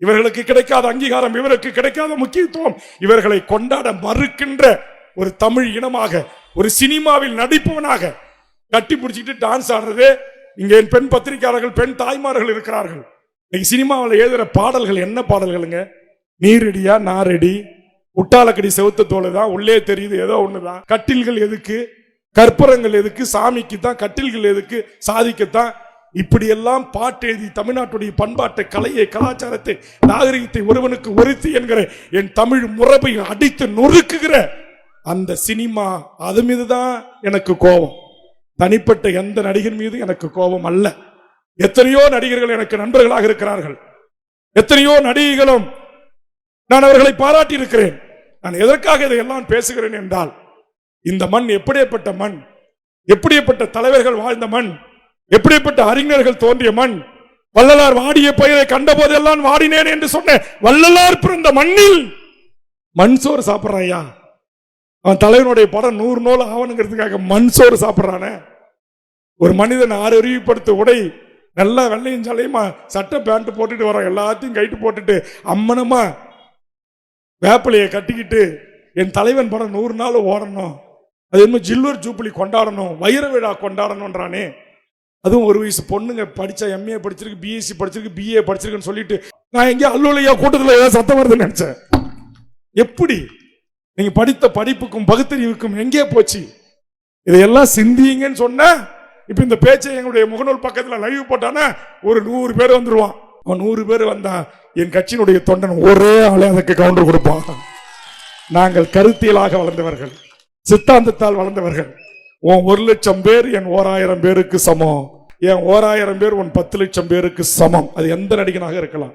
இவர்களுக்கு கிடைக்காத அங்கீகாரம், இவருக்கு கிடைக்காத முக்கியத்துவம், இவர்களை கொண்டாட மறுக்கின்ற ஒரு தமிழ் இனமாக, ஒரு சினிமாவில் நடிப்பவனாக கட்டி பிடிச்சிட்டு டான்ஸ் ஆடுறது. இங்க என் பெண் பத்திரிகையாளர்கள், பெண் தாய்மார்கள் இருக்கிறார்கள். இன்னைக்கு சினிமாவில் எழுதுற பாடல்கள் என்ன பாடல்களுங்க? நீ ரெடியா, நான் ரெடி, உட்டாலக்கடி செவுத்த தோலை தான், உள்ளே தெரியுது ஏதோ ஒண்ணுதான், கட்டில்கள் எதுக்கு, கற்பூரங்கள் எதுக்கு, சாமிக்கு தான், கட்டில்கள் எதுக்கு, சாதிக்கத்தான். இப்படி எல்லாம் பாட்டு எழுதி தமிழ்நாட்டுடைய பண்பாட்டை, கலையை, கலாச்சாரத்தை, நாகரிகத்தை ஒருவனுக்கு ஒருத்தி என்கிற என் தமிழ் முறையை அடித்து நொறுக்குகிற அந்த சினிமா, அது மீதுதான் எனக்கு கோபம். தனிப்பட்ட எந்த நடிகர் மீது எனக்கு கோபம் அல்ல. எத்தனையோ நடிகர்கள் எனக்கு நண்பர்களாக இருக்கிறார்கள், எத்தனையோ நடிகைகளும் நான் அவர்களை பாராட்டி இருக்கிறேன். நான் எதற்காக இதையெல்லாம் பேசுகிறேன் என்றால், இந்த மண் எப்படிப்பட்ட மண், எப்படிப்பட்ட தலைவர்கள் வாழ்ந்த மண், எப்படிப்பட்ட அறிஞர்கள் தோன்றிய மண். வள்ளலார் வாடிய பயிரை கண்ட போதெல்லாம் வாடினேன் என்று சொன்ன வள்ளலார் பிறந்த மண்ணில் மண் சோறு சாப்பிட்றாயா? அவன் தலைவனுடைய படம் 100 நூல் ஆவணுங்கிறதுக்காக மண் சோறு சாப்பிட்றானே. ஒரு மனிதன் அறிவுப்படுத்த உடை நல்லா வெள்ளையும் சலையுமா சட்டை பேண்ட் போட்டுட்டு வரோம், எல்லாத்தையும் கைட்டு போட்டுட்டு அம்மனமா வேப்பிலையை கட்டிக்கிட்டு என் தலைவன் படம் 100 நாள் ஓடணும், அது என்ன ஜில்வர் ஜூப்ளி கொண்டாடணும், வைர விழா கொண்டாடணும்ன்றானே. அதுவும் ஒரு வயசு பொண்ணுங்க படிச்சா, எம்ஏ படிச்சிருக்கு, பிஎஸ்சி படிச்சிருக்கு, பிஏ படிச்சிருக்குன்னு சொல்லிட்டு நான் எங்கேயோ அல்லோலையா கூட்டத்தில் ஏதாவது சத்தம் வருதுன்னு நினைச்சேன். எப்படி நீங்க படித்த படிப்புக்கும் பகுத்தறிவுக்கும் எங்கே போச்சு? இதையெல்லாம் சிந்திங்கன்னு சொன்ன. இப்ப இந்த பேச்சை எங்களுடைய முகநூல் பக்கத்துல லைவ் போட்டானா ஒரு 100 பேர் வந்துருவான். அவன் 100 பேர் வந்தா என் கட்சியினுடைய தொண்டன் ஒரே ஆளே அதுக்கு கவுண்டர் கொடுப்பான். நாங்கள் கருத்தியலாக வளர்ந்தவர்கள், சித்தாந்தத்தால் வளர்ந்தவர்கள். உன் 1,00,000 பேர் என் 1000 பேருக்கு சமம், என் 1000 பேர் உன் 10,00,000 பேருக்கு சமம். அது எந்த நடிகனாக இருக்கலாம்.